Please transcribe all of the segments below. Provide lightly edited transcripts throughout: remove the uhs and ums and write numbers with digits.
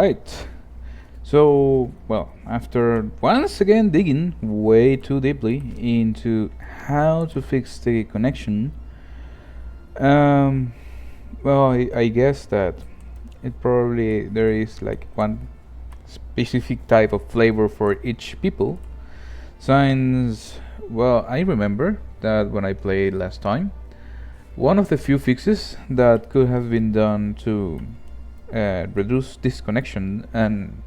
right. So, well, after once again digging way too deeply into how to fix the connection, um, well, I guess that it probably there is like one specific type of flavor for each people. Since, well, I remember that when I played last time, one of the few fixes that could have been done to reduce disconnection and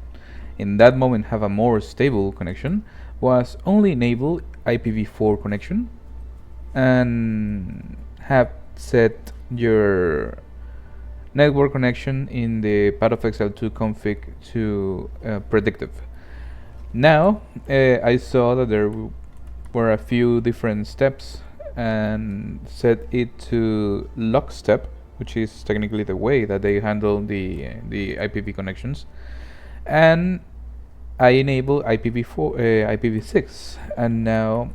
in that moment have a more stable connection was only enable IPv4 connection and have set your network connection in the path of Exile2 config to predictive. Now I saw that there were a few different steps and set it to lockstep, which is technically the way that they handle the IPv connections, and I enable IPv4, IPv6, and now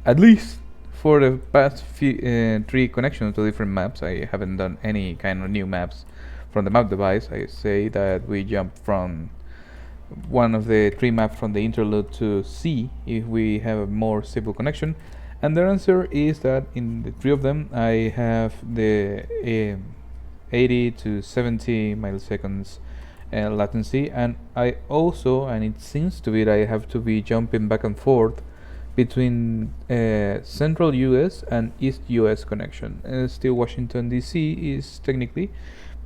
at least for the past three connections to different maps, I haven't done any kind of new maps from the map device. I say that we jump from one of the three maps from the interlude to C if we have a more stable connection, and the answer is that in the three of them I have the 80 to 70 milliseconds latency, and I also, and it seems to be that I have to be jumping back and forth between Central US and East US connection. Still, Washington DC is technically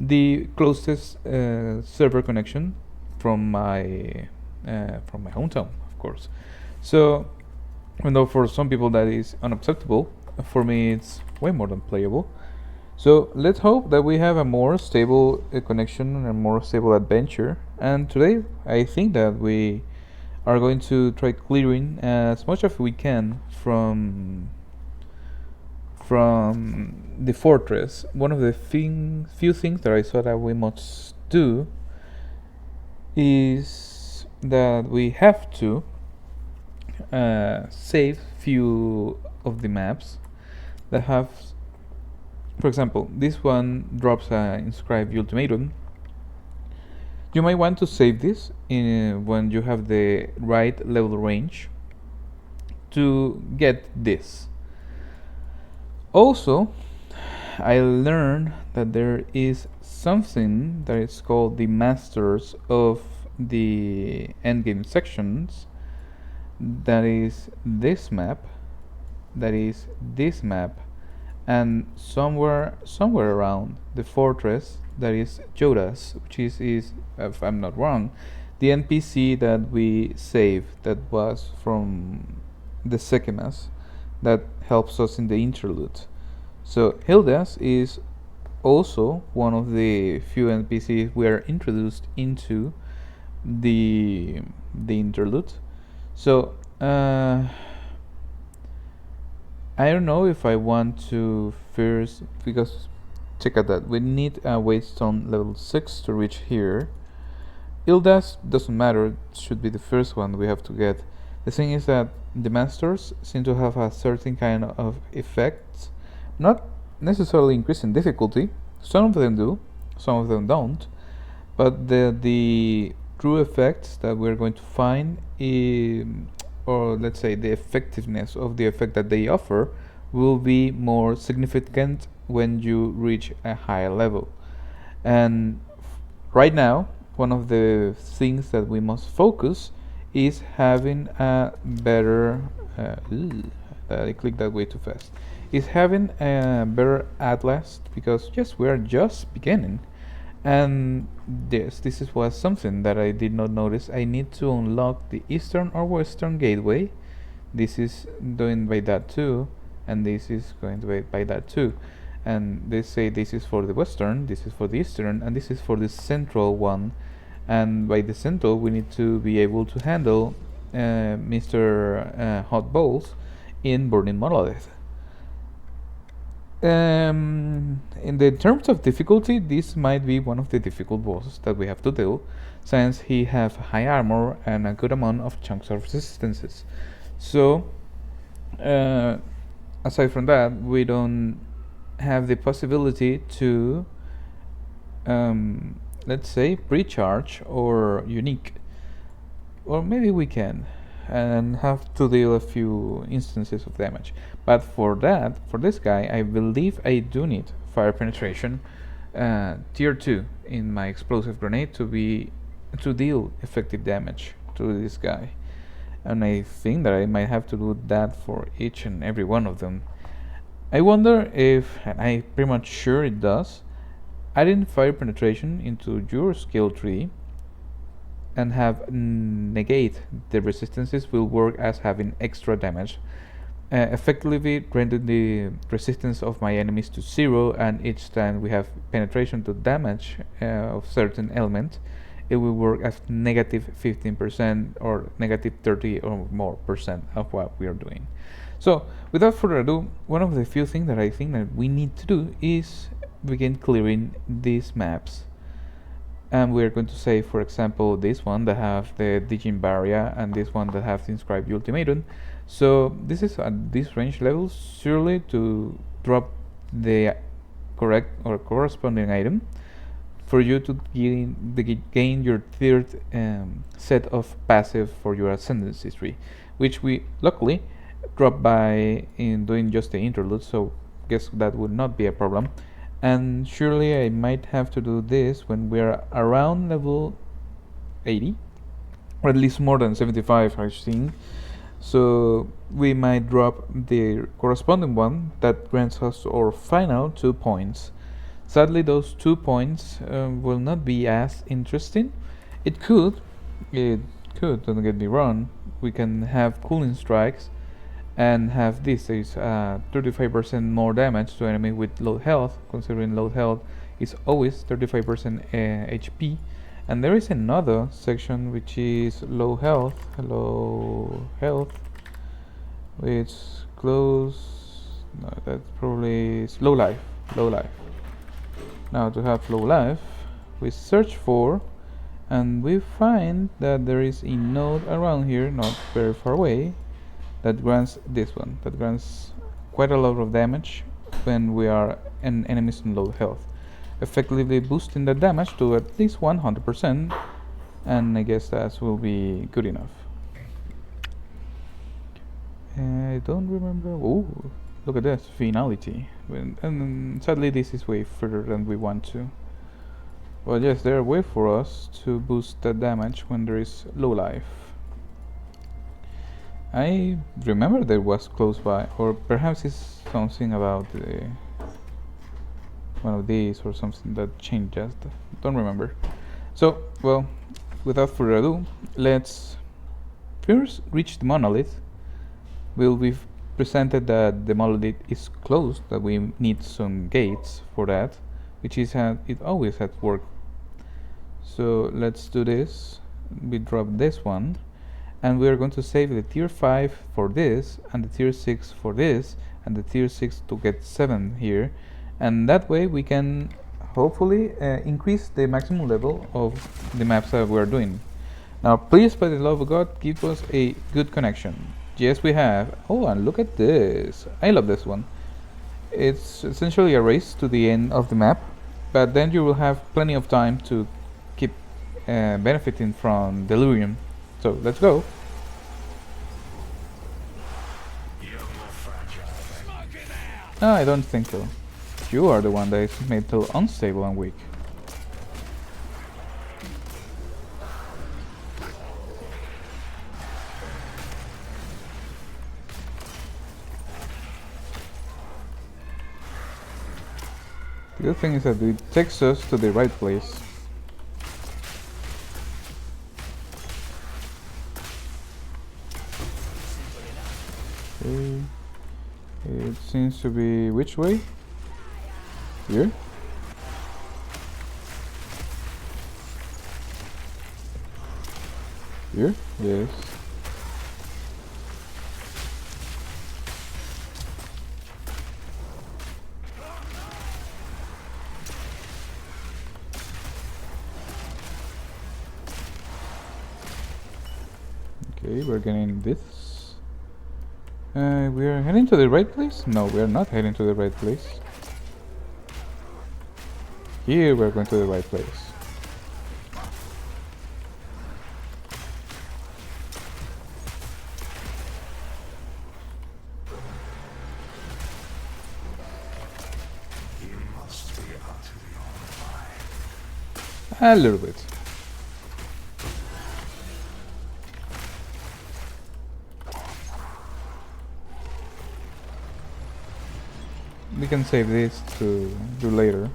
the closest server connection from my hometown, of course. So, even though for some people that is unacceptable, for me it's way more than playable. So let's hope that we have a more stable connection and a more stable adventure. And today, I think that we are going to try clearing as much as we can from the fortress. One of the few things that I saw that we must do is that we have to save few of the maps that have, for example, this one drops a inscribed ultimatum. You might want to save this when you have the right level range to get this. Also, I learned that there is something that is called the masters of the endgame sections. That is this map, that is this map, and somewhere around the fortress that is Jodas, which is if I'm not wrong, the NPC that we saved that was from the Sekemas that helps us in the interlude. So Hildas is also one of the few NPCs we are introduced into the interlude. So I don't know if I want to first, because check out that we need a Waystone level 6 to reach here. Ildas doesn't matter, it should be the first one we have to get. The thing is that the masters seem to have a certain kind of effects, not necessarily increasing difficulty. Some of them do, some of them don't, but the true effects that we're going to find or let's say the effectiveness of the effect that they offer will be more significant when you reach a higher level. And right now, one of the things that we must focus is having a better I clicked that way too fast, is having a better atlas, because yes, we are just beginning. And this was something that I did not notice. I need to unlock the eastern or western gateway. This is doing by that too, and this is going to be by that too. And they say this is for the western, this is for the eastern, and this is for the central one. And by the central, we need to be able to handle Mr. Hot Balls in Burning Monolith. In the terms of difficulty, this might be one of the difficult bosses that we have to deal, since he have high armor and a good amount of chunks of resistances. So, aside from that, we don't have the possibility to let's say, pre-charge or unique. Or maybe we can, and have to deal a few instances of damage. But for that, for this guy, I believe I do need fire penetration tier 2 in my explosive grenade to deal effective damage to this guy. And I think that I might have to do that for each and every one of them. I wonder if, and I'm pretty much sure it does, adding fire penetration into your skill tree and have negate the resistances will work as having extra damage, effectively rendering the resistance of my enemies to 0, and each time we have penetration to damage of certain element, it will work as negative 15% or negative 30 or more percent of what we are doing. So without further ado, one of the few things that I think that we need to do is begin clearing these maps. And we're going to say, for example, this one that have the Digin barrier and this one that have the inscribed ultimatum. So this is at this range level, surely to drop the correct or corresponding item for you to gain your third set of passive for your ascendancy tree, which we luckily drop by in doing just the interlude, so guess that would not be a problem. And surely I might have to do this when we're around level 80, or at least more than 75, I think. So we might drop the corresponding one that grants us our final 2 points. Sadly, those 2 points will not be as interesting. It could, don't get me wrong. We can have cooling strikes and have this is 35% more damage to enemy with low health, considering low health is always 35% HP. And there is another section which is low health, which close, no, that probably is low life. Now to have low life, we search for, and we find that there is a node around here, not very far away, that grants this one, that grants quite a lot of damage when we are enemies in low health, effectively boosting the damage to at least 100%, and I guess that will be good enough. I don't remember. Oh, look at this finality, and sadly this is way further than we want to. Well, yes, there are ways for us to boost the damage when there is low life. I remember there was close by, or perhaps it's something about one of these or something that changes. Don't remember. So, well, without further ado, let's first reach the monolith. We've presented that the monolith is closed, that we need some gates for that, which is it always has worked. So let's do this. We drop this one, and we are going to save the tier 5 for this, and the tier 6 for this, and the tier 6 to get 7 here, and that way we can hopefully increase the maximum level of the maps that we're doing. Now please, by the love of God, give us a good connection. Yes, we have. Oh, and look at this. I love this one. It's essentially a race to the end of the map, but then you will have plenty of time to keep benefiting from Delirium. So let's go. No, I don't think so. You are the one that is made so unstable and weak. The good thing is that it takes us to the right place. Okay. It seems to be which way? Here? Here? Yes. Okay, we're getting this. We are heading to the right place? No, we are not heading to the right place. Here we're going to the right place. A little bit. We can save this to do later.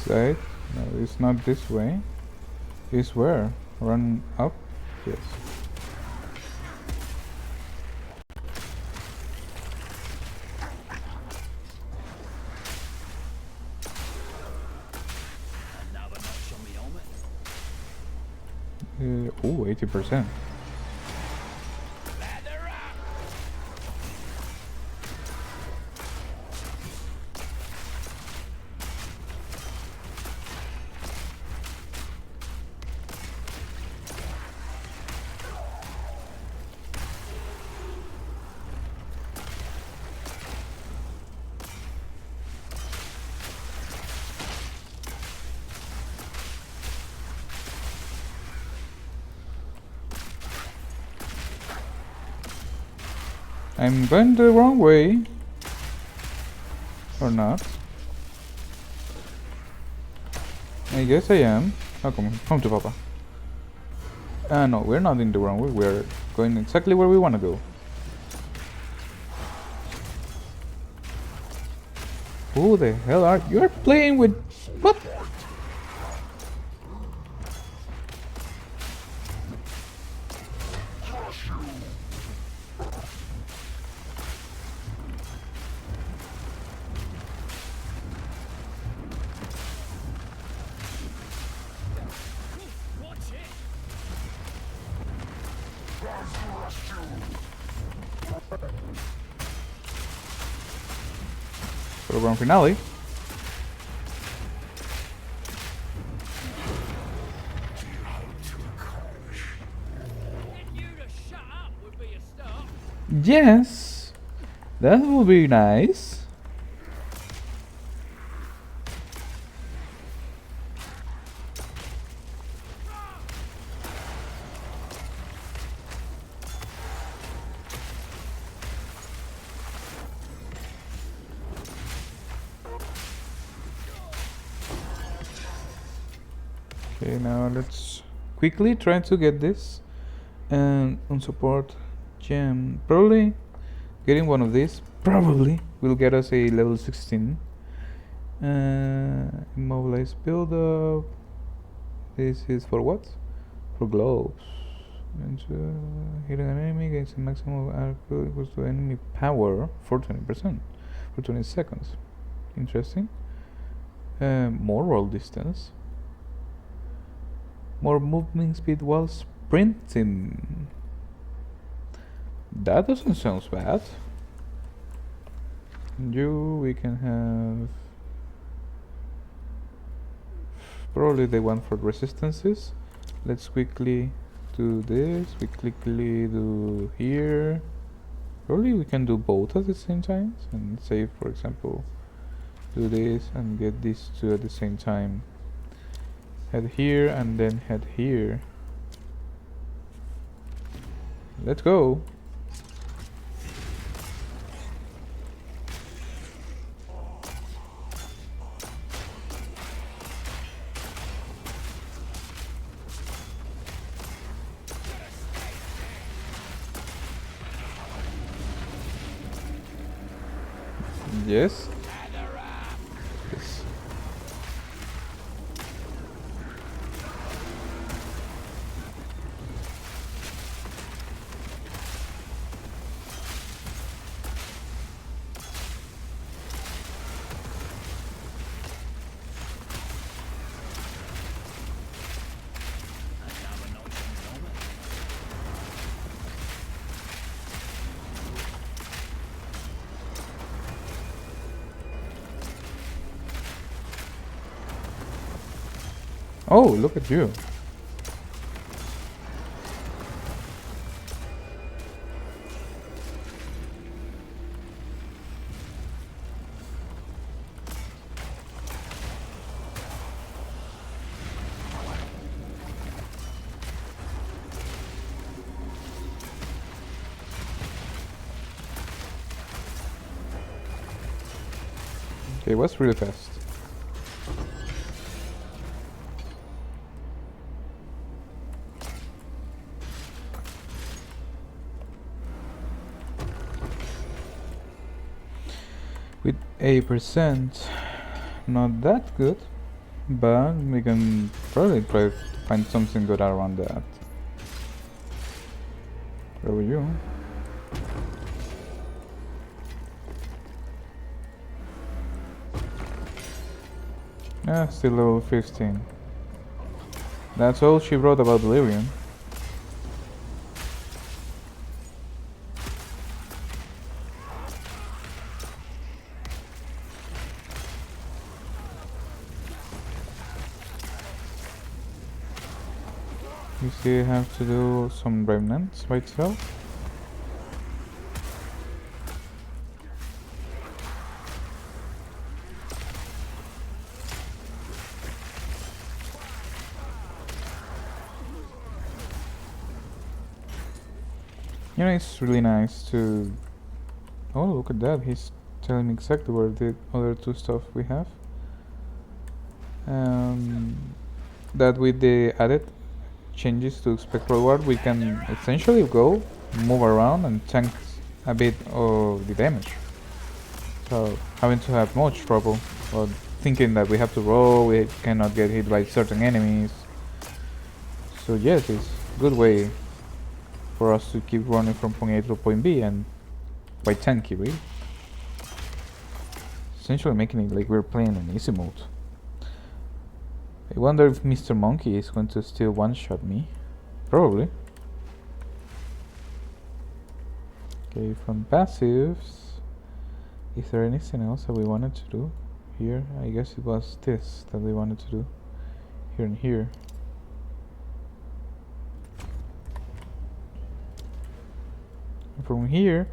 Side? No, it's not this way. It's where? Run up? Yes. Oh, 80%. I'm going the wrong way. Or not. I guess I am. Oh, come to Papa. No, we're not in the wrong way. We're going exactly where we want to go. Who the hell are you? You're playing with... What? For the grand finale. Yes, that would be nice. Okay, now let's quickly try to get this. And on support gem, probably getting one of these probably will get us a level 16. Immobilize build up. This is for what? For globes. And hitting an enemy gains a maximum of arc equals to enemy power for 20% for 20 seconds. Interesting. More roll distance. More movement speed while sprinting. That doesn't sound bad. We can have probably the one for resistances. Let's quickly do this. We quickly do here. Probably we can do both at the same time and say, for example, do this and get these two at the same time. Head here and then head here. Let's go. Yes. Yes. Oh, look at you. Okay, it was really fast. With 8%, not that good, but we can probably try to find something good around that. Where were you? Yeah, still level 15. That's all she wrote about Delirium. You still have to do some remnants by itself. You know, it's really nice to... Oh, look at that, he's telling me exactly where the other two stuff we have. That with the added changes to Spectral Ward, we can essentially go, move around and tank a bit of the damage. So, having to have much trouble, or thinking that we have to roll, we cannot get hit by certain enemies. So yes, it's a good way for us to keep running from point A to point B, and quite tanky, really. Essentially making it like we're playing in easy mode. I wonder if Mr. Monkey is going to still one-shot me. Probably. Okay, from passives, is there anything else that we wanted to do here? I guess it was this that we wanted to do here and here. From here,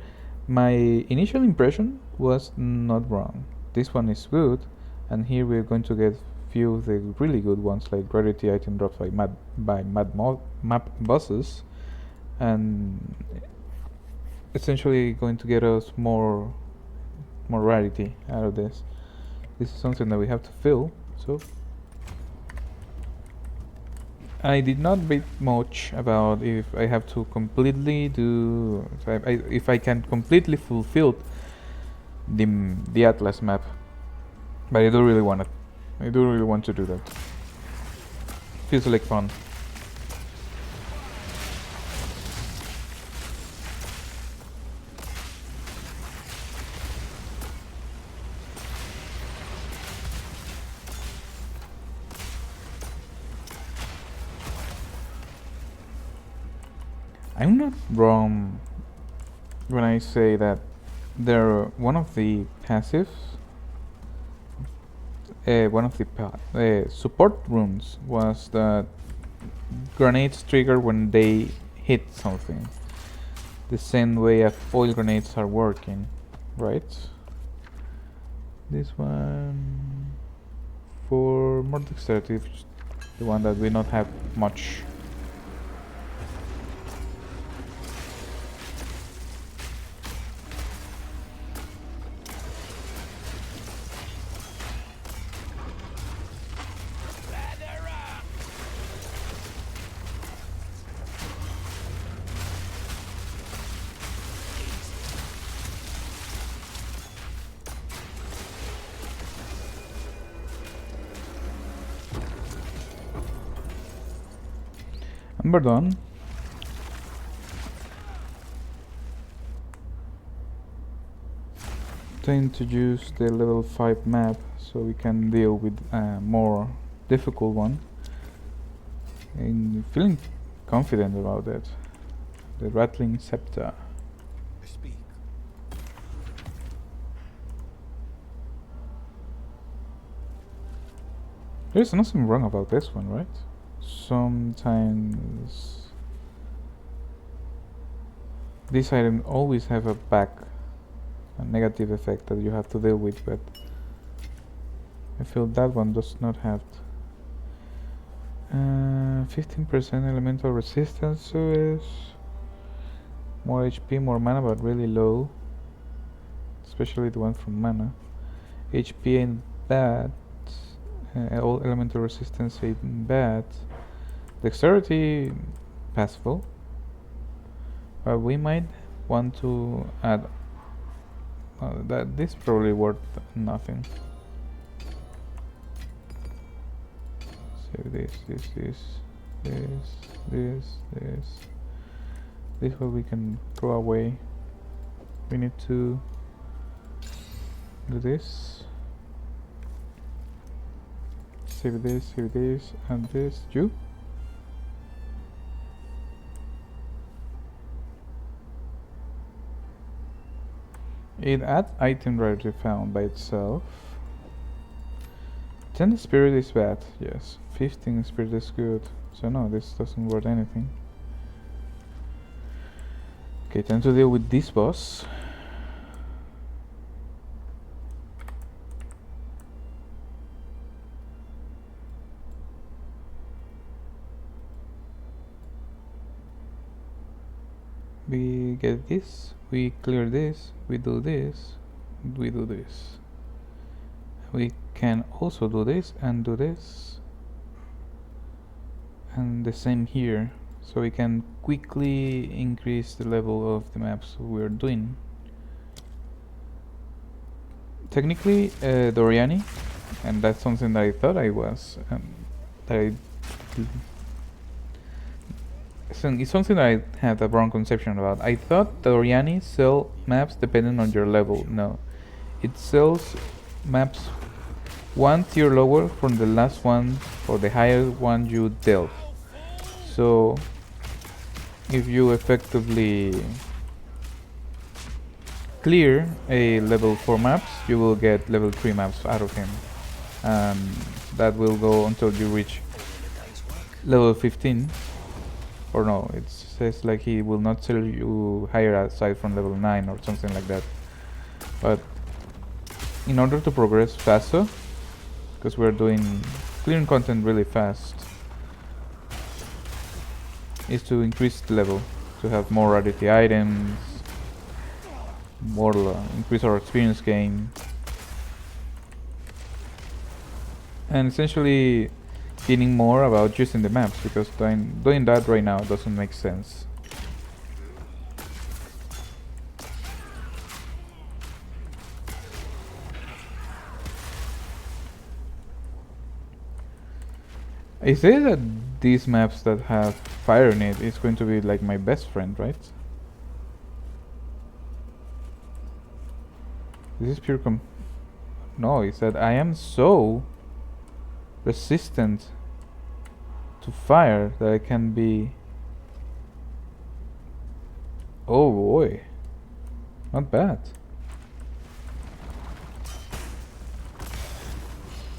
my initial impression was not wrong. This one is good, and here we're going to get few of the really good ones, like rarity item drops by map bosses, and essentially going to get us more rarity out of this. This is something that we have to fill, so I did not read much about if I have to completely do... if I can completely fulfill the Atlas map. But I do really want it. I do really want to do that. Feels like fun. I'm not wrong when I say that one of the passives, one of the support runes was that grenades trigger when they hit something. The same way as foil grenades are working, right? This one for more dexterity, the one that we not have much. And we're done. Time to use the level 5 map so we can deal with a more difficult one. And feeling confident about it. The Rattling Scepter. Speak. There's nothing wrong about this one, right? Sometimes this item always have a negative effect that you have to deal with, but I feel that one does not have 15% elemental resistance to it, more HP, more mana, but really low, especially the one from mana. HP ain't bad. All elemental resistance ain't bad. Dexterity, passable. We might want to add that. This probably worth nothing. Save this. This what we can throw away. We need to do this. Save this, and this. You. It adds item rarity found by itself. 10 spirit is bad, yes. 15 spirit is good. So no, this doesn't worth anything. Okay, time to deal with this boss. We get this, we clear this, we do this, we do this. We can also do this and do this. And the same here. So we can quickly increase the level of the maps we're doing. Technically, Doriani, and that's something that I thought I was, it's something that I had a wrong conception about. I thought Doriani sell maps depending on your level. No, it sells maps one tier lower from the last one or the higher one you dealt. So if you effectively clear a level 4 maps, you will get level 3 maps out of him, and that will go until you reach level 15. Or no, it says like he will not sell you higher aside from level 9 or something like that. But in order to progress faster, because we're doing clearing content really fast, is to increase the level, to have more rarity items, more increase our experience gain, and essentially getting more about using the maps, because doing that right now doesn't make sense. I say that these maps that have fire in it is going to be like my best friend, right? This is pure no, it's that I am so resistant to fire that I can be... Oh boy, not bad.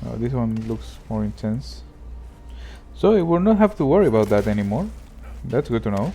Oh, this one looks more intense. So I will not have to worry about that anymore. That's good to know.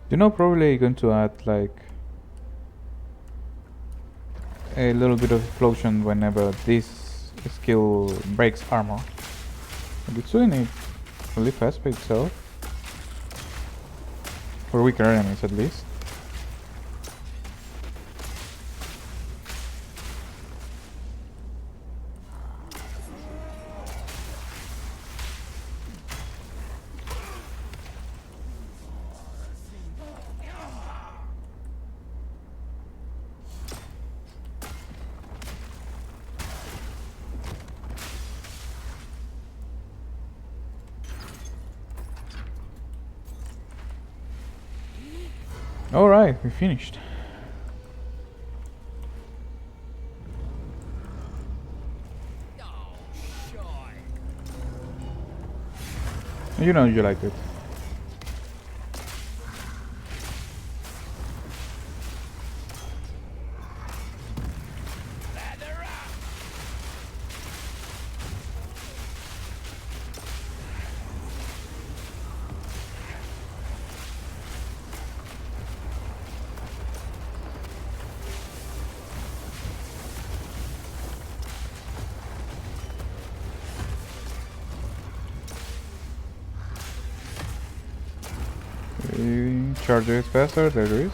You know, probably going to add like a little bit of explosion whenever this skill breaks armor. But it's doing it really fast by itself. For weaker enemies at least. Alright, we finished. You know you like it. Charge is faster, there it is.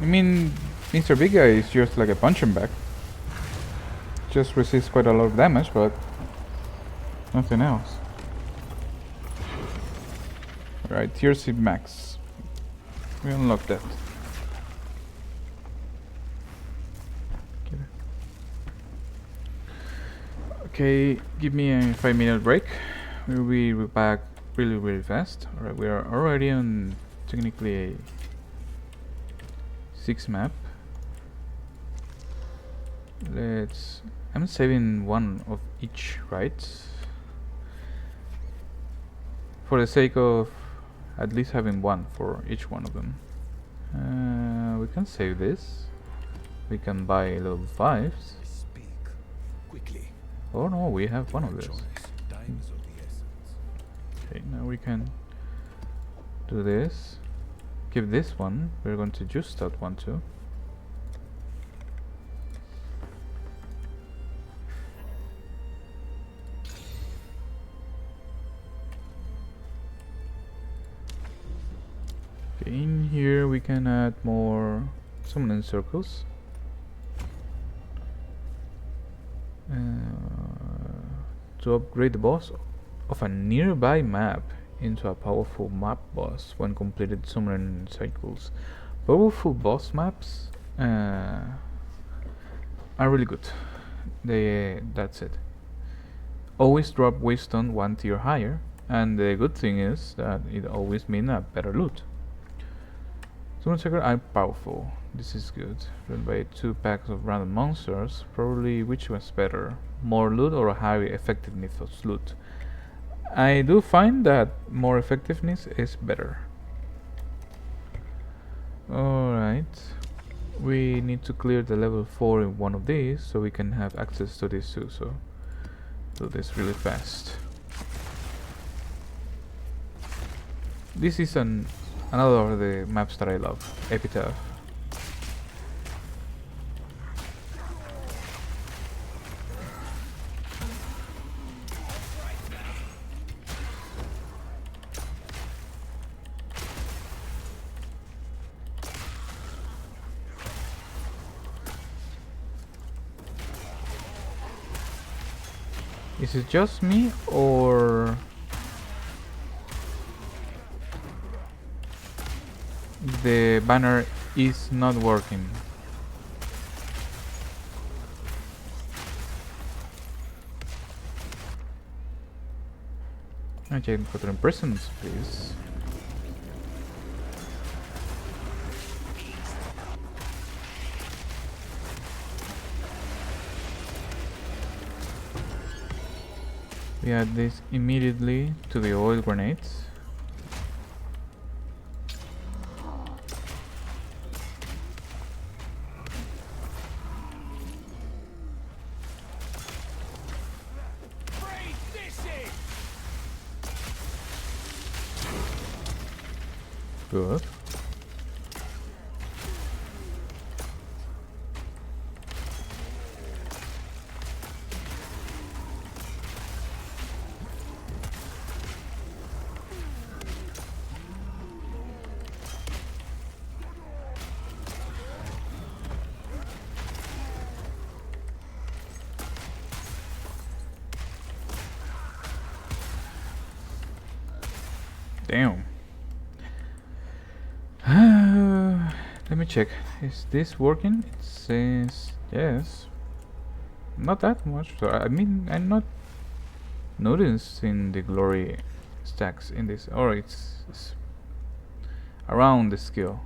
I mean, Mr. Big Guy is just like a punching bag. Just resists quite a lot of damage, but nothing else. Alright, tier C max. We unlocked that. Okay, give me a 5-minute break. We'll be back really fast. Alright, we are already on technically a 6 map. I'm saving one of each, right? For the sake of at least having one for each one of them. We can save this. We can buy level 5s. Speak quickly. Oh no, we have one of those. Time is of the essence. Okay, now we can do this. Give this one. We're going to use that one too. Okay, in here we can add more summoning circles. To upgrade the boss of a nearby map into a powerful map boss when completed summoning cycles. Powerful boss maps are really good. That's it. Always drop wisdom 1 tier higher, and the good thing is that it always means a better loot. Summon cycle are powerful. This is good. Run by 2 packs of random monsters. Probably which was better, more loot or a higher effectiveness of loot. I do find that more effectiveness is better. Alright. We need to clear the level 4 in one of these so we can have access to this too, so do this really fast. This is another of the maps that I love, Epitaph. Is it just me, or the banner is not working? I check for presence, please. We add this immediately to the oil grenades. Good. Damn. Let me check. Is this working? It says yes. Not that much. So I mean, I'm not noticing the glory stacks in this. Or it's around the skill.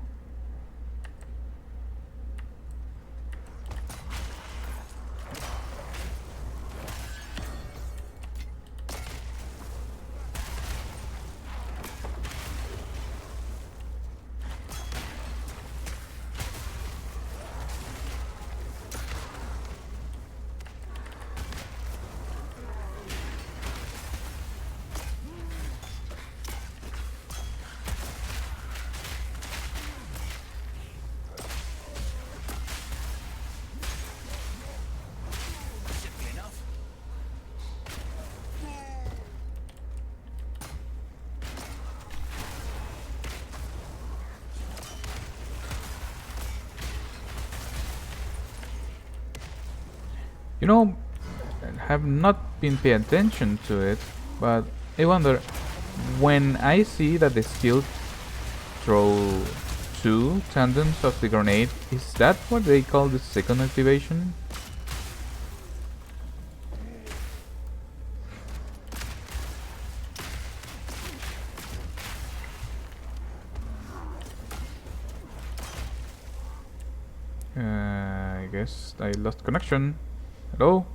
Simply enough. You know, I have not been paying attention to it, but I wonder when I see that the skill throw two tandems of the grenade, is that what they call the second activation? I guess I lost connection. Hello?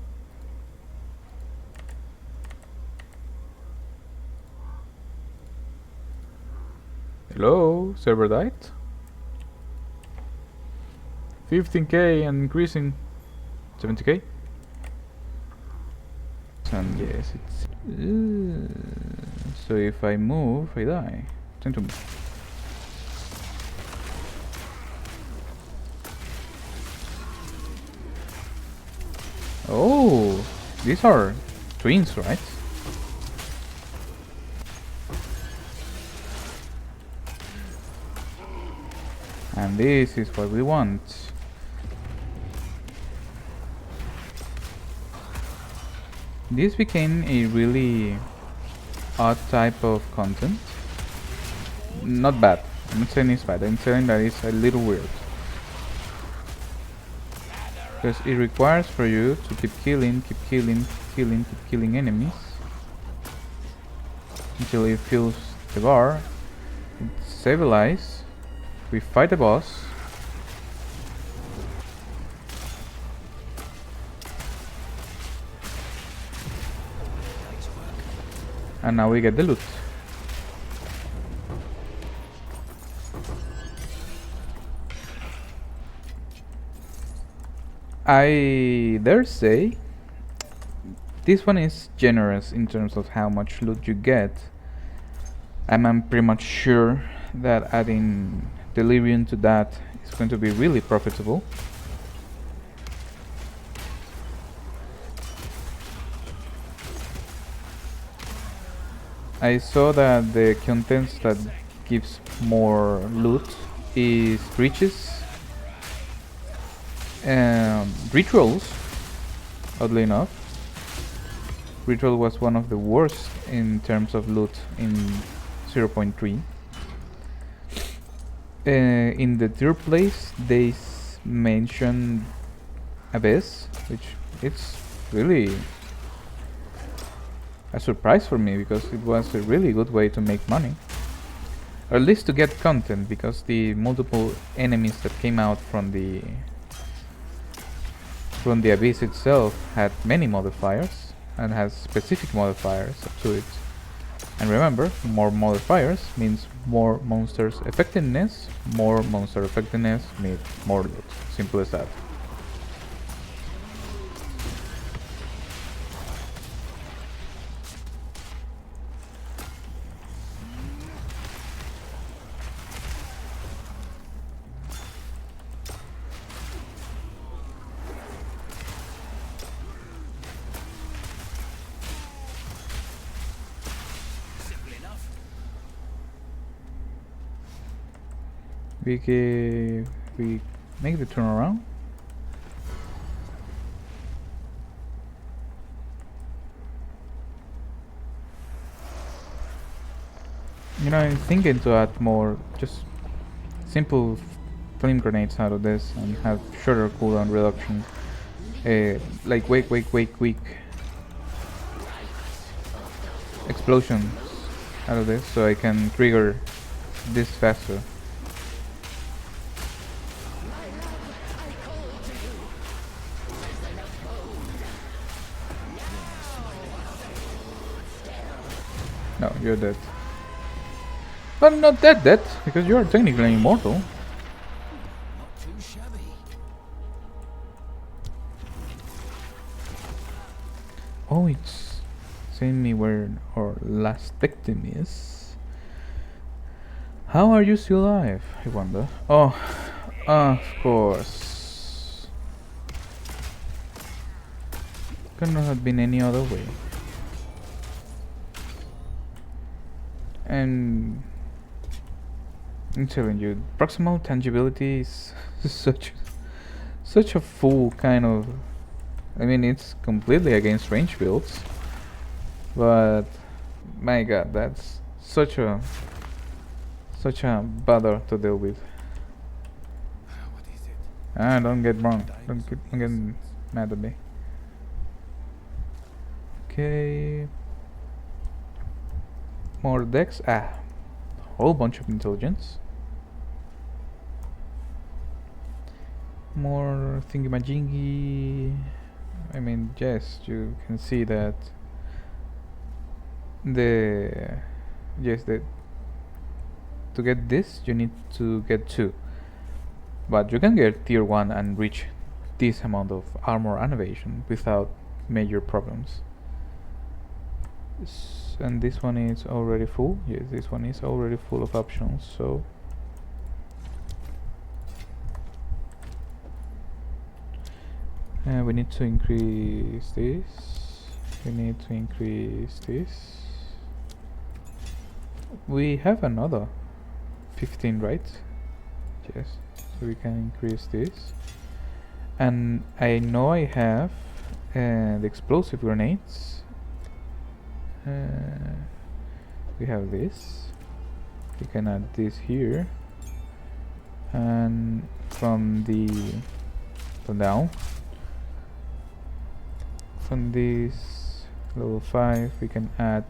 Hello? Server died? 15k and increasing. 70k? And yes, it's... so if I move, I die. Time to move. Oh, these are twins, right? And this is what we want. This became a really odd type of content. Not bad. I'm not saying it's bad. I'm saying that it's a little weird. Because it requires for you to keep killing enemies until it fills the bar. It stabilizes. We fight the boss. And now we get the loot. I dare say this one is generous in terms of how much loot you get. I'm pretty much sure that adding Delirium to that is going to be really profitable. I saw that the contents that gives more loot is riches, rituals. Oddly enough, ritual was one of the worst in terms of loot in 0.3. In the third place, they mentioned Abyss, which it's really a surprise for me because it was a really good way to make money, or at least to get content, because the multiple enemies that came out from the Abyss itself had many modifiers and has specific modifiers to it. And remember, more modifiers means more monsters effectiveness. More monster effectiveness means more loot. Simple as that. We make the turn around. You know, I'm thinking to add more just simple flame grenades out of this and have shorter cooldown reduction. Like quick explosions out of this so I can trigger this faster. No, you're dead. But not that dead, because you're technically immortal. Not too shabby. Oh, it's saying me where our last victim is. How are you still alive, I wonder? Oh, of course. Could not have been any other way. And I'm telling you, proximal tangibility is such a fool kind of. I mean, it's completely against range builds, but my god, that's such a bother to deal with. What is it? Ah, don't get wrong. Don't get mad at me. Okay. More dex. Ah, whole bunch of intelligence. More thingamajingy. I mean, yes, you can see that the to get this you need to get 2, but you can get tier 1 and reach this amount of armor and evasion without major problems. And this one is already full. Yes, this one is already full of options, so we need to increase this. We need to increase this. We have another 15, right? Yes, so we can increase this. And I know I have the explosive grenades. We have this. We can add this here. And from down, from this level 5 we can add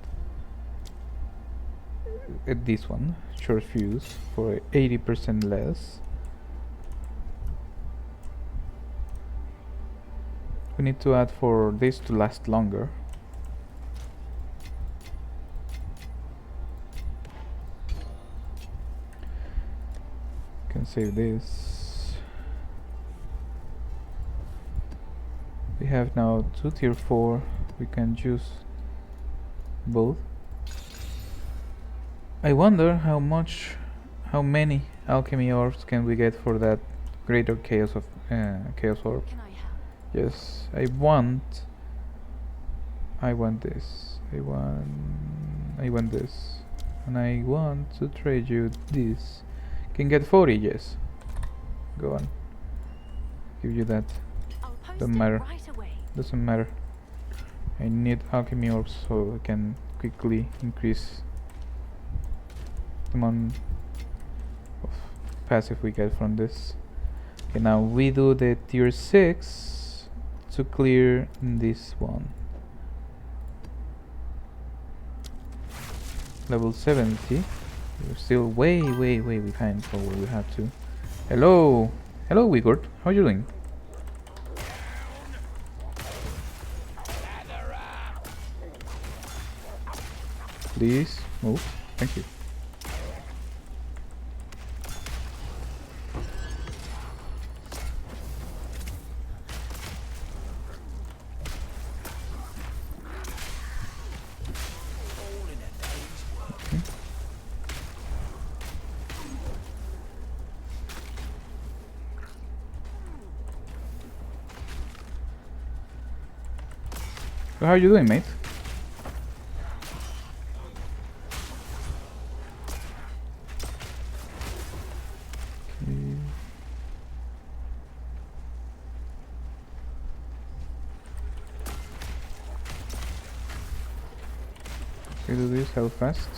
this one, short fuse, for 80% less. We need to add for this to last longer. Can save this. We have now 2 tier 4. We can choose both. I wonder how many alchemy orbs can we get for that greater chaos orb. Can I help? Yes, I want this. I want this, and I want to trade you this. Can get 40, yes. Go on. Give you that. I'll post Doesn't it matter. right away. Doesn't matter. I need alchemy orbs so I can quickly increase the amount of passive we get from this. Okay, now we do the tier 6 to clear this one. Level 70. We're still way behind for what we have to. Hello, Wigord. How are you doing? Please move. Thank you. So how are you doing, mate? we do this? How fast?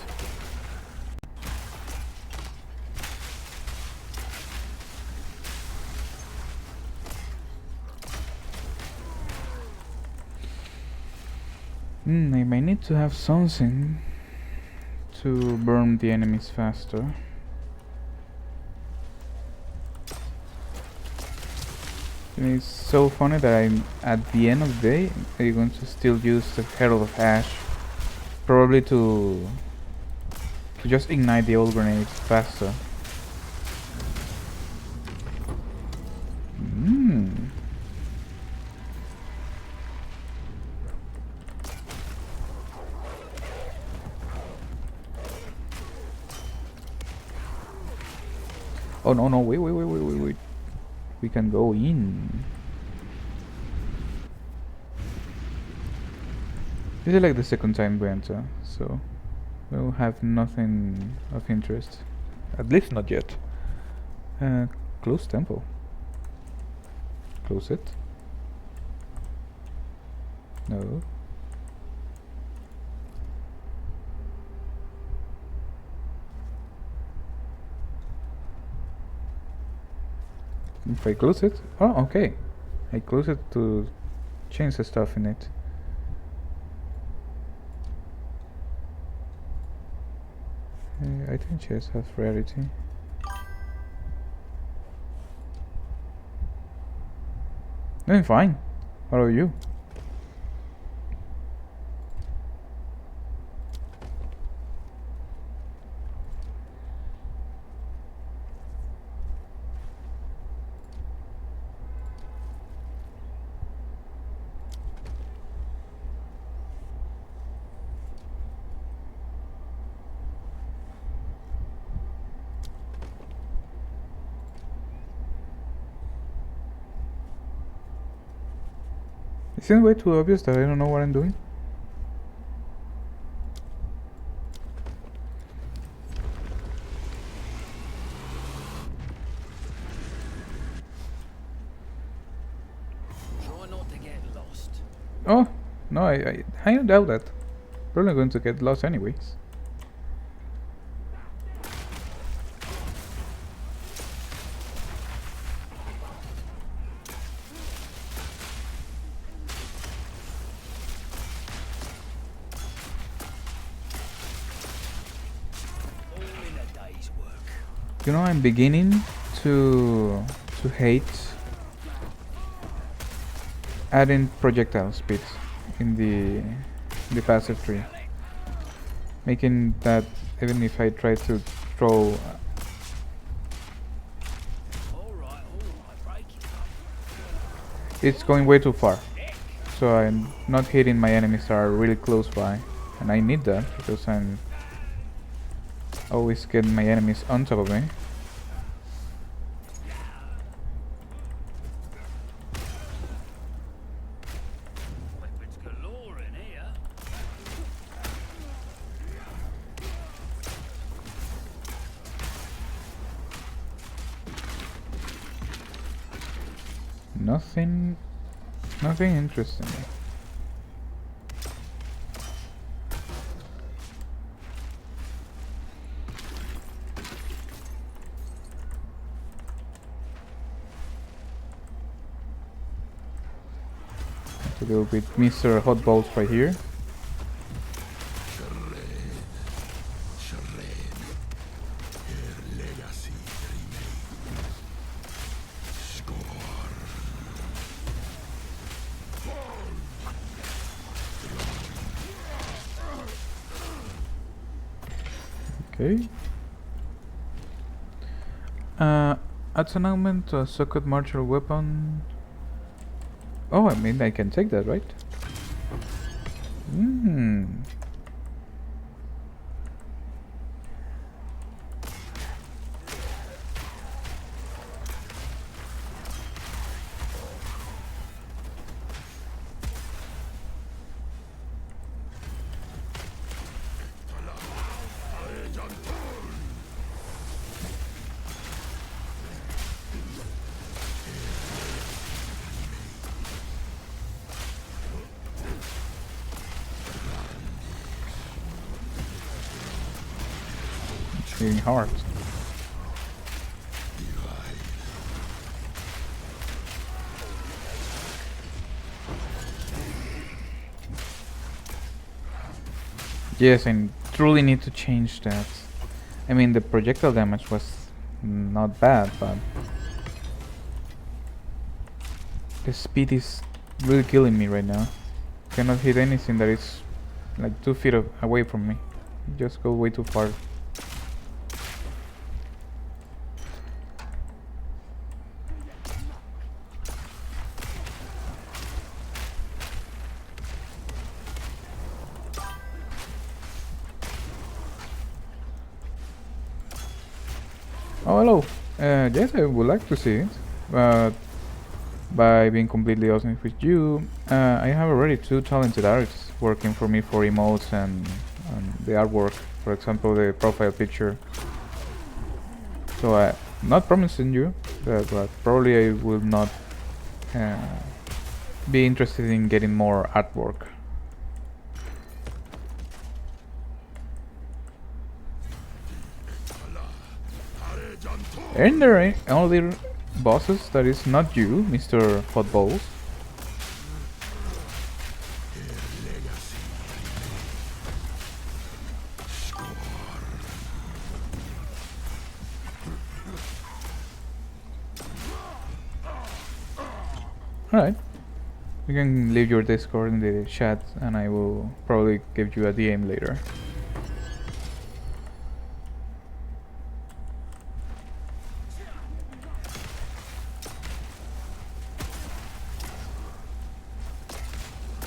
I might need to have something to burn the enemies faster. It's so funny that I'm at the end of the day I'm going to still use the Herald of Ash, probably to just ignite the old grenades faster. Oh no, wait. We can go in. This is like the second time we enter, so we'll have nothing of interest. At least not yet. Close temple. Close it. No. If I close it? Oh, okay. I close it to change the stuff in it. I think chests have rarity. Doing fine. How are you? It seems way too obvious that I don't know what I'm doing. Try not to get lost. Oh, no, I doubt that. Probably going to get lost anyways. All in a day's work. You know, I'm beginning to hate adding projectile speed in the passive tree, making that even if I try to throw, Alright, break it up. it's going way too far. So I'm not hitting my enemies that are really close by, and I need that because I'm always getting my enemies on top of me. Weapons galore in here. Nothing interesting. To go with Mr. Hot Balls right here. Okay. Adds an augment to a socket martial weapon. Oh, I mean I can take that, right? hitting hard. Yes, I truly need to change that. I mean, the projectile damage was not bad, but the speed is really killing me right now. Cannot hit anything that is like 2 feet away from me. Just go way too far. Oh, hello. Yes, I would like to see it, but by being completely honest with you, I have already 2 talented artists working for me for emotes and the artwork. For example, the profile picture. So I'm not promising you, but probably I will not uh, be interested in getting more artwork. Aren't there any other bosses that is not you, Mr. Hotballs? Alright. You can leave your Discord in the chat and I will probably give you a DM later.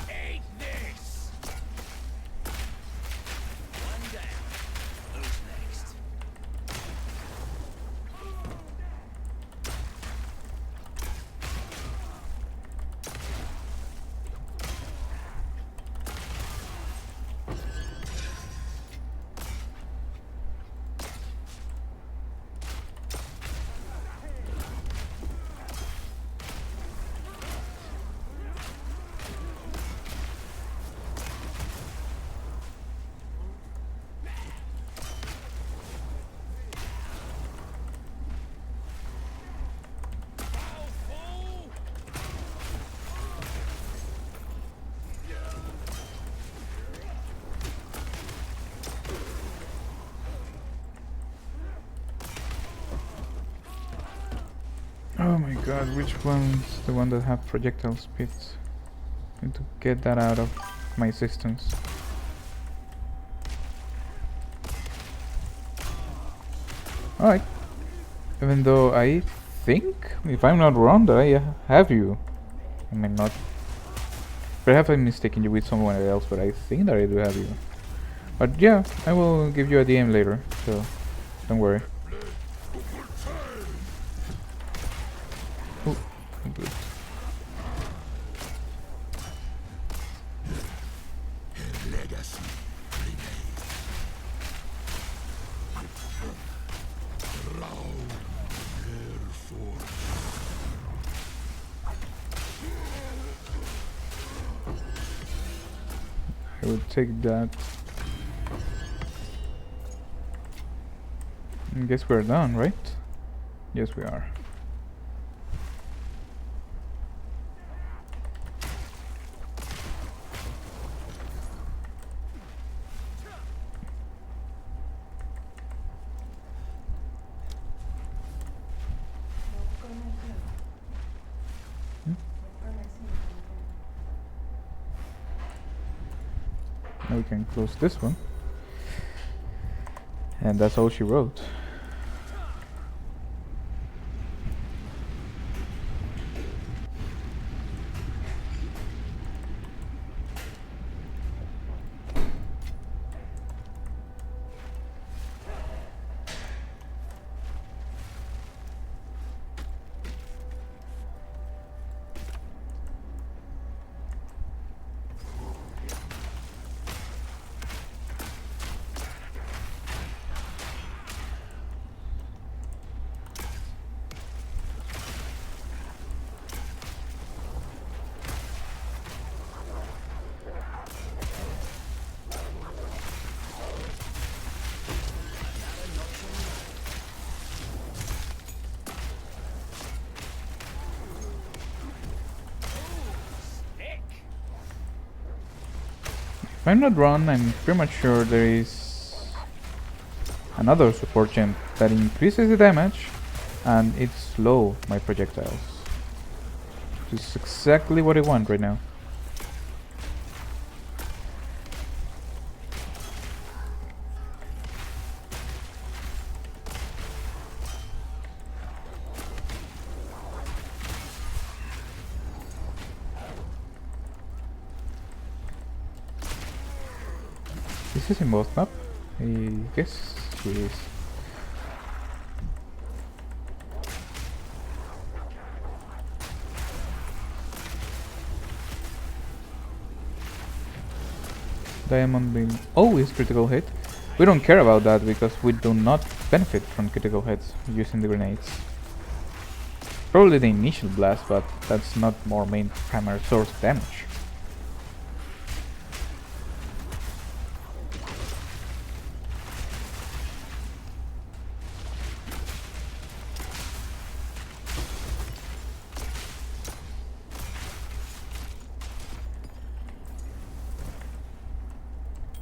Take this! One down. Who's next? Oh my god, which one's the one that have projectile speeds? Need to get that out of my existence. Alright. Even though I think, if I'm not wrong, that I have you. I mean, not. Perhaps I'm mistaking you with someone else, but I think that I do have you. But yeah, I will give you a DM later, so don't worry. Ooh, good. I will take that. I guess we're done, right? Yes, we are. Now we can close this one. And that's all she wrote. If I'm not wrong, I'm pretty much sure there is another support gem that increases the damage and it slows my projectiles. Which is exactly what I want right now. This is in both map? I guess it is. Diamond beam always critical hit. We don't care about that because we do not benefit from critical hits using the grenades. Probably the initial blast, but that's not our main primary source of damage.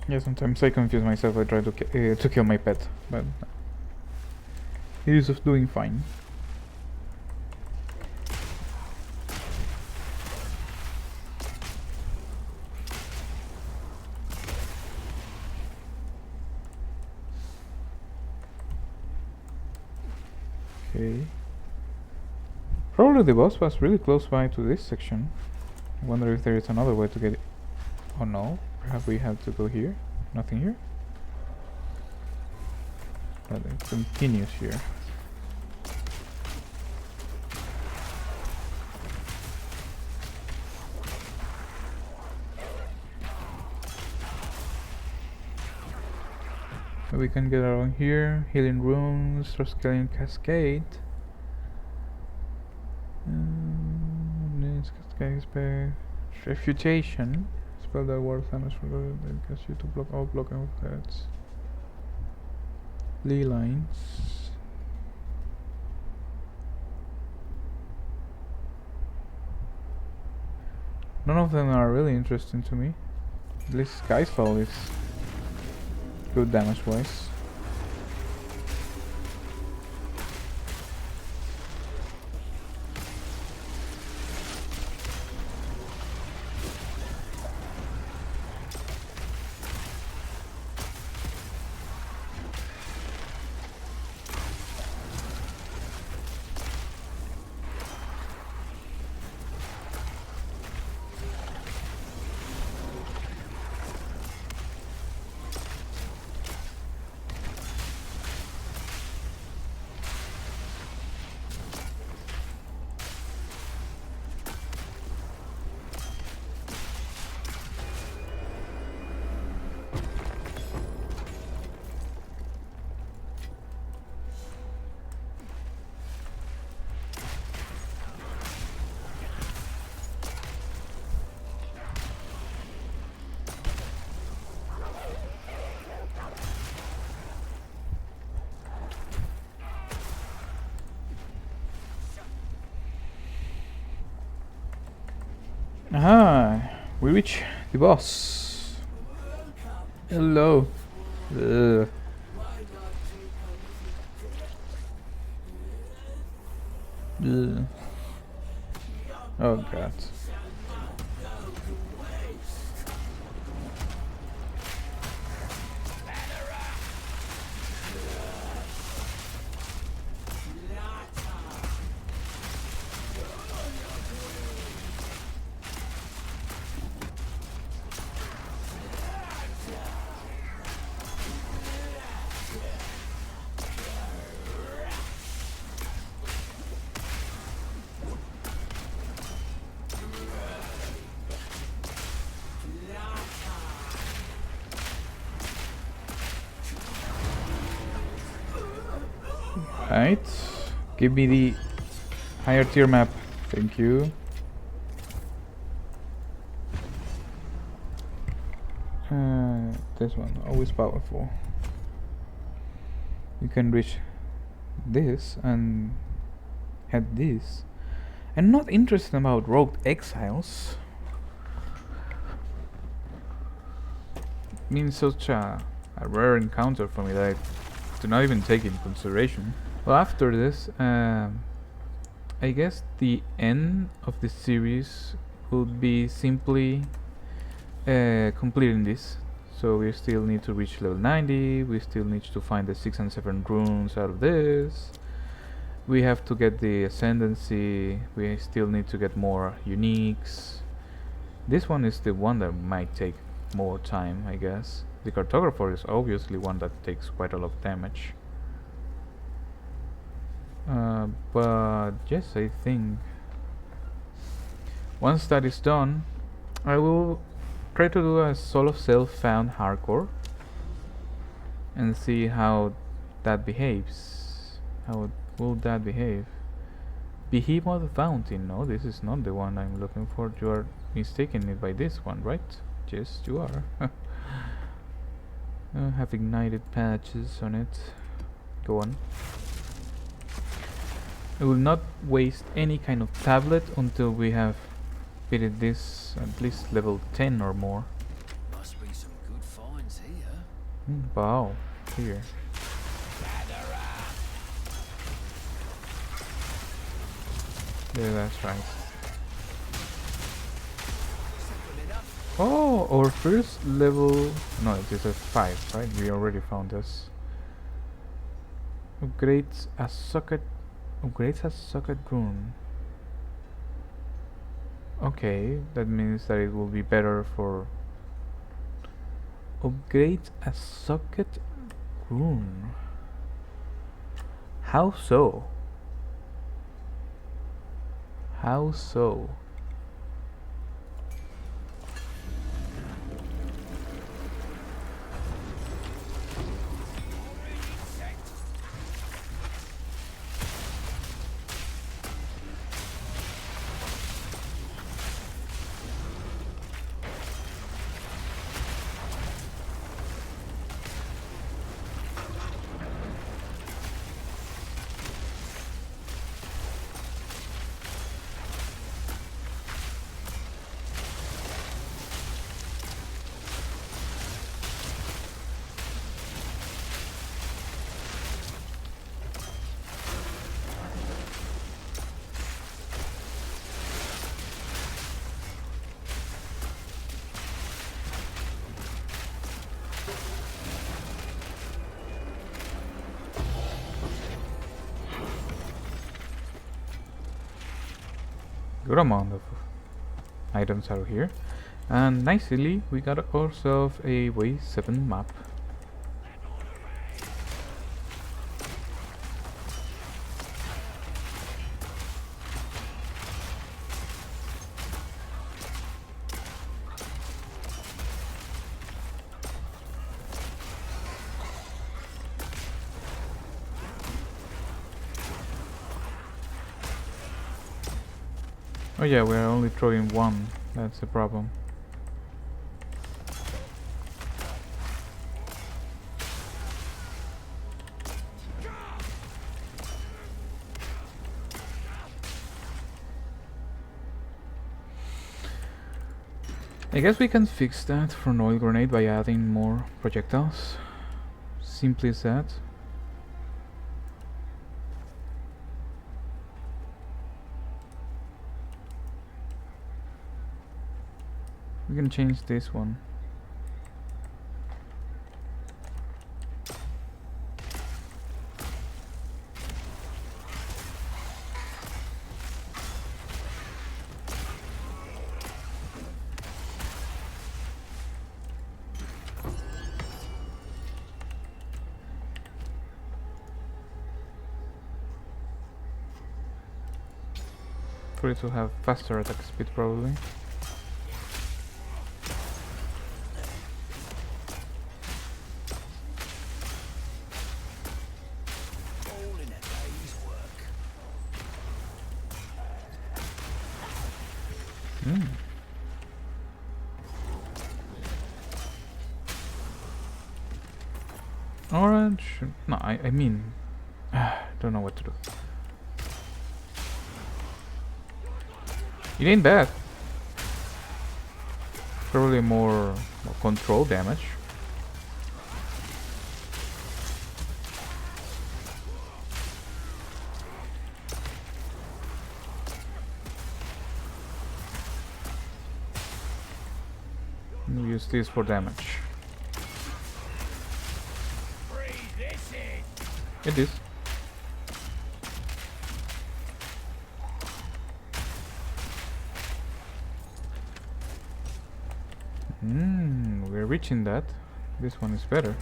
Yeah, sometimes I confuse myself. I try to kill my pet, but he is doing fine. Okay. Probably the boss was really close by to this section. I wonder if there is another way to get it. Oh no, perhaps we have to go here. Nothing here? But it continues here. We can get around here. Healing runes, Scaling Cascade. Cascade spell. Refutation. Spell that ward damage for the cast you to block all blocking of threats. Lee lines. None of them are really interesting to me. At least Skyfall is good damage wise. Aha! We reach the boss. Hello. Ugh. Ugh. Oh god. Right. Give me the higher tier map. Thank you. This one, always powerful. You can reach this and head this. I'm not interested about rogue exiles. been such a rare encounter for me that I do not even take into consideration. Well, after this, I guess the end of the series would be simply completing this. So we still need to reach level 90, we still need to find the 6 and 7 runes out of this. We have to get the ascendancy, we still need to get more uniques. This one is the one that might take more time, I guess. The cartographer is obviously one that takes quite a lot of damage. But yes, I think once that is done, I will try to do a solo self-found hardcore and see how that behaves. How will that behave? Behemoth Fountain. No, this is not the one I'm looking for. You are mistaking it by this one, right? Yes, you are. Have ignited patches on it. Go on. I will not waste any kind of tablet until we have beaten this at least level 10 or more. Must be some good finds here. Wow, here. Yeah, that's right. Oh, our first level... No, it is a 5, right? We already found this. Upgrades a socket rune. Okay, that means that it will be better for... Upgrades a socket rune. How so? How so? Good amount of items out here, and nicely we got ourselves a way 7 map. Oh yeah, we're only throwing one, that's the problem. I guess we can fix that for an oil grenade by adding more projectiles. Simply as that. We can change this one. For it to have faster attack speed probably. All in a day's work. Orange? No, I mean... don't know what to do. It ain't bad. Probably more control damage. We use this for damage. It is. We're reaching that. This one is better.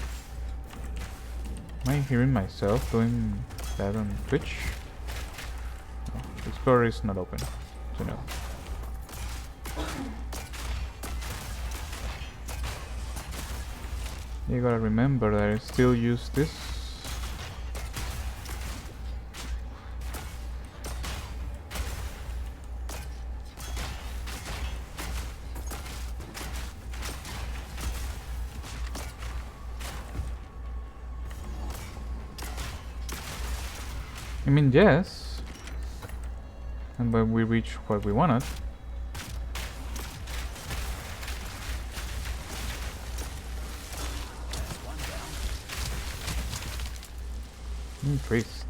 Am I hearing myself doing that on Twitch? No, Explorer is not open, so no. You gotta remember that I still use this. I mean, yes. And when we reach what we wanted. Priest.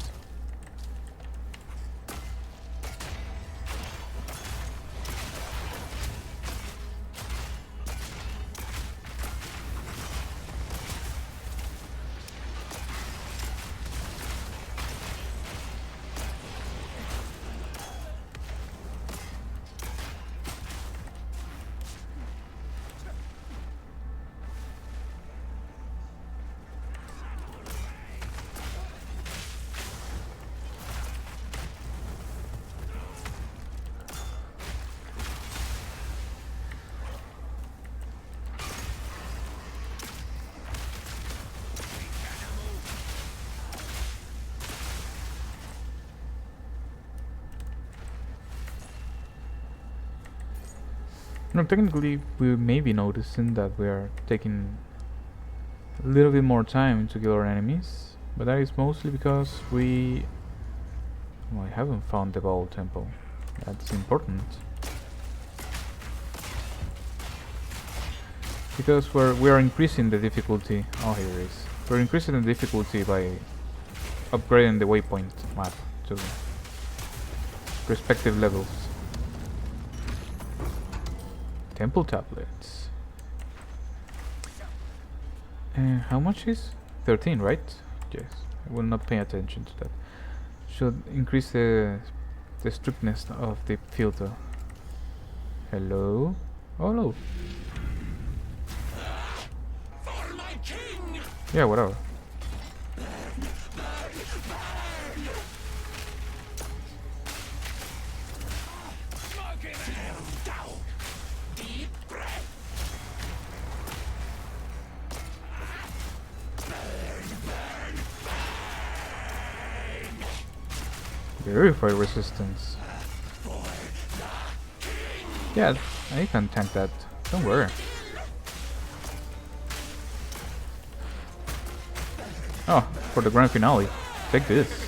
No, technically we may be noticing that we are taking a little bit more time to kill our enemies, but that is mostly because we haven't found the Bowl Temple. That's important. Because we are increasing the difficulty. Oh, here it is. We're increasing the difficulty by upgrading the waypoint map to respective levels. Temple tablets. How much is? 13, right? Yes. I will not pay attention to that. Should increase the strictness of the filter. Hello? Oh no. Yeah, whatever. Verify resistance. Yeah, I can tank that. Don't worry. Oh, for the grand finale. Take this.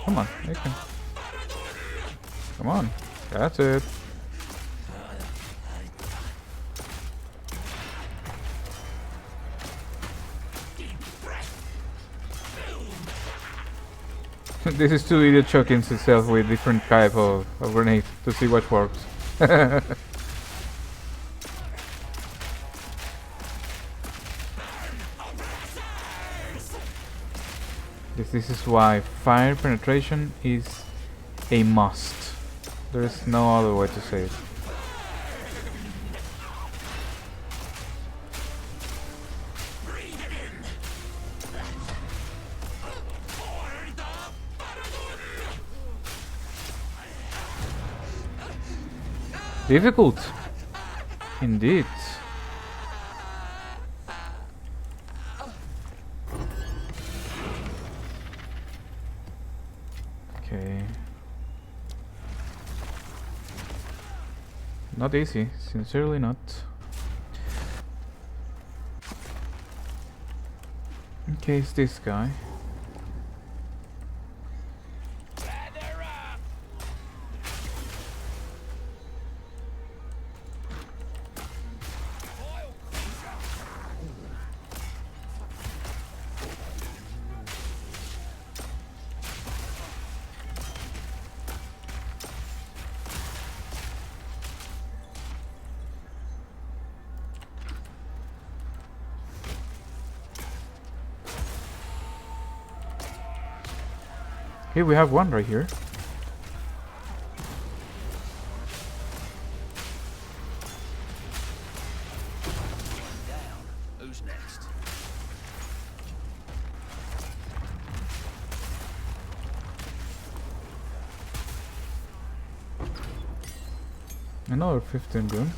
Come on, you can. Come on, that's it. This is two idiot choking itself with different type of grenade to see what works. This is why fire penetration is a must. There is no other way to say it. Difficult, indeed. Okay. Not easy, sincerely not. Okay, it's this guy. Here we have one right here. Down. Who's next? Another 15 gun.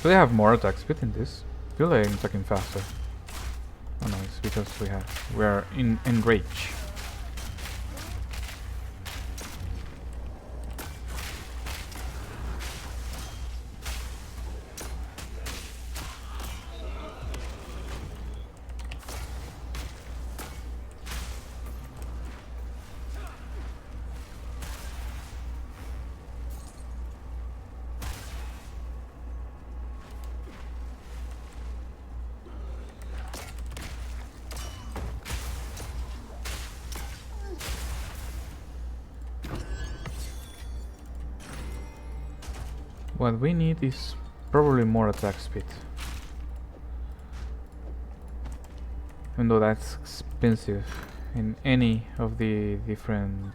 Do they have more attack speed in this? I feel like I'm attacking faster. Oh no, it's because we are in rage. What we need is probably more attack speed. Even though that's expensive in any of the different...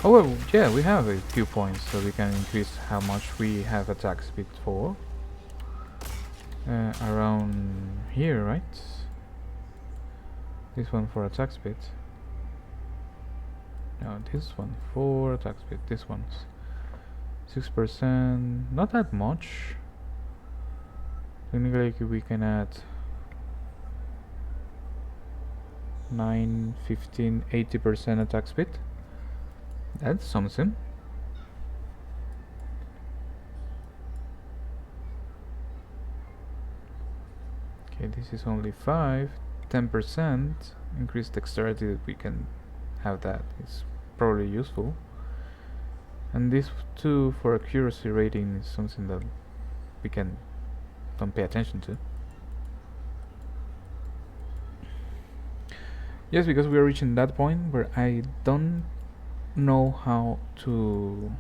Oh well, yeah, we have a few points so we can increase how much we have attack speed for. Around here, right? This one for attack speed. No, this one for attack speed. This one's 6%. Not that much. Technically, we can add 9, 15, 80% attack speed. That's something. Okay, this is only 5, 10% increased dexterity that we can have. That is probably useful. And this too for accuracy rating is something that we can don't pay attention to. Yes, because we are reaching that point where I don't know how to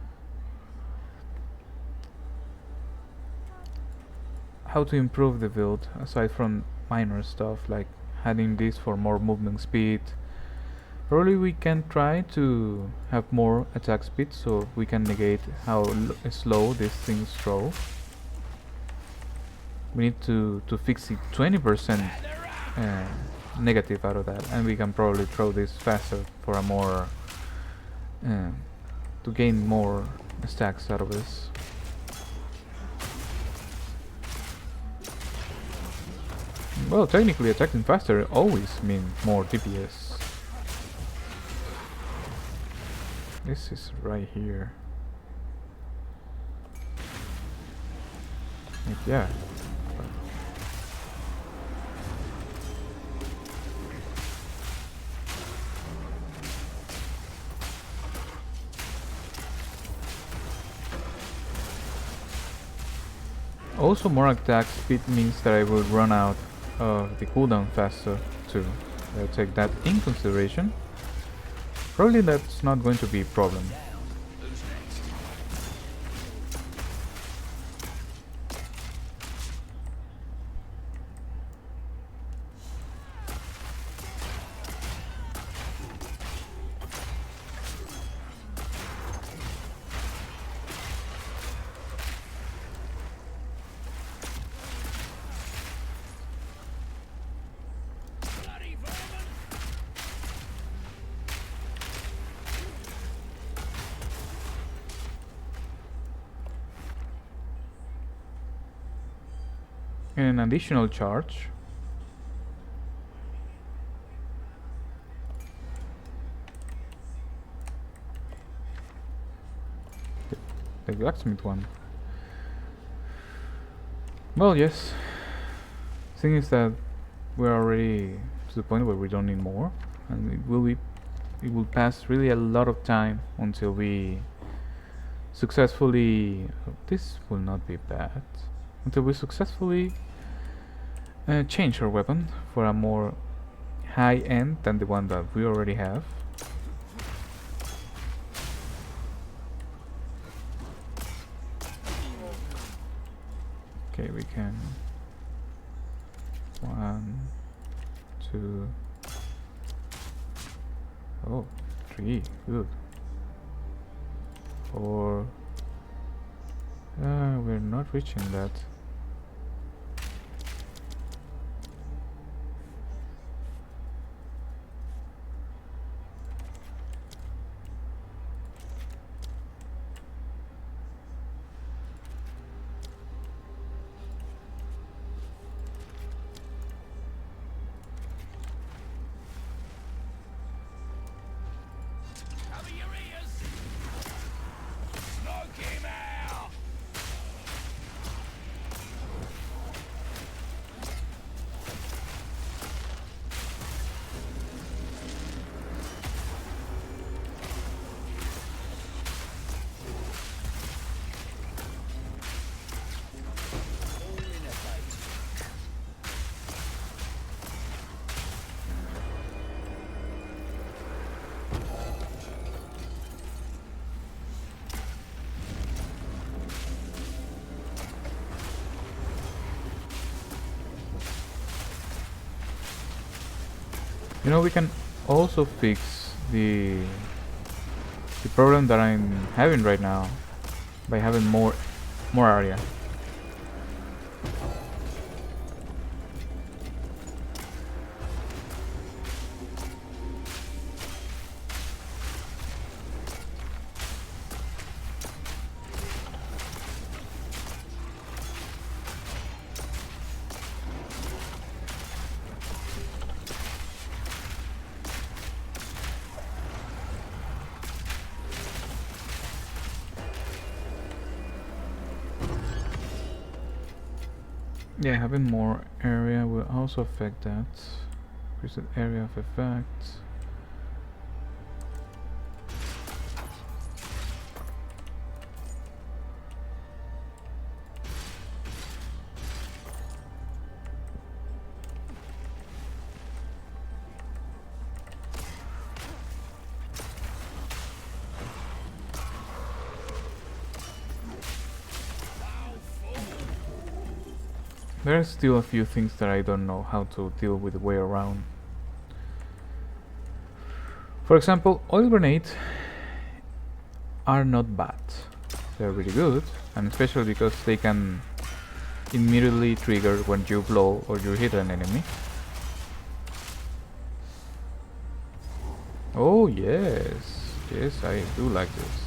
improve the build aside from minor stuff like adding this for more movement speed. Probably we can try to have more attack speed so we can negate how slow these things throw. We need to fix the 20% negative out of that, and we can probably throw this faster for a more to gain more stacks out of this. Well, technically attacking faster always means more DPS. This is right here. Like, yeah. Also, more attack speed means that I will run out of the cooldown faster too. I'll take that in consideration. Probably that's not going to be a problem. Who's next? Bloody vermin! An additional charge. The blacksmith one. Well, yes. Thing is that we're already to the point where we don't need more, and it will pass really a lot of time until we successfully. This will not be bad. Until we successfully change our weapon for a more high end than the one that we already have. Okay, we can 1, 2. Oh, 3. Good. 4. We're not reaching that. Cover your ears! Smoke him out! All in a bait. You know, we can also fix the problem that I'm having right now by having more area. Yeah, having more area will also affect that. Increase the area of effect. There are still a few things that I don't know how to deal with the way around. For example, oil grenades are not bad. They're really good, and especially because they can immediately trigger when you blow or you hit an enemy. Oh yes, yes, I do like this.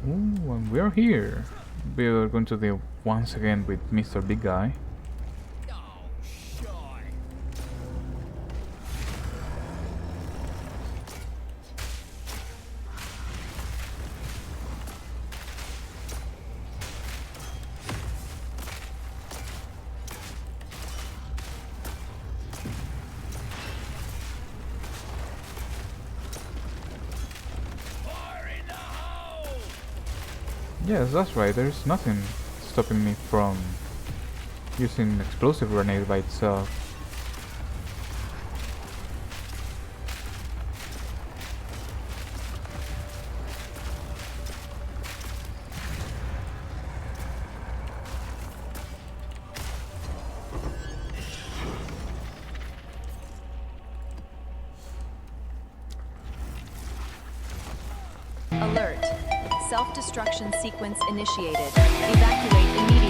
Ooh, and we're here. We're going to deal once again with Mr. Big Guy. Oh, shy. Fire in the hole! Yes, that's right. There's nothing stopping me from using explosive grenade by itself. Alert. Self-destruction sequence initiated. Evacuate immediately.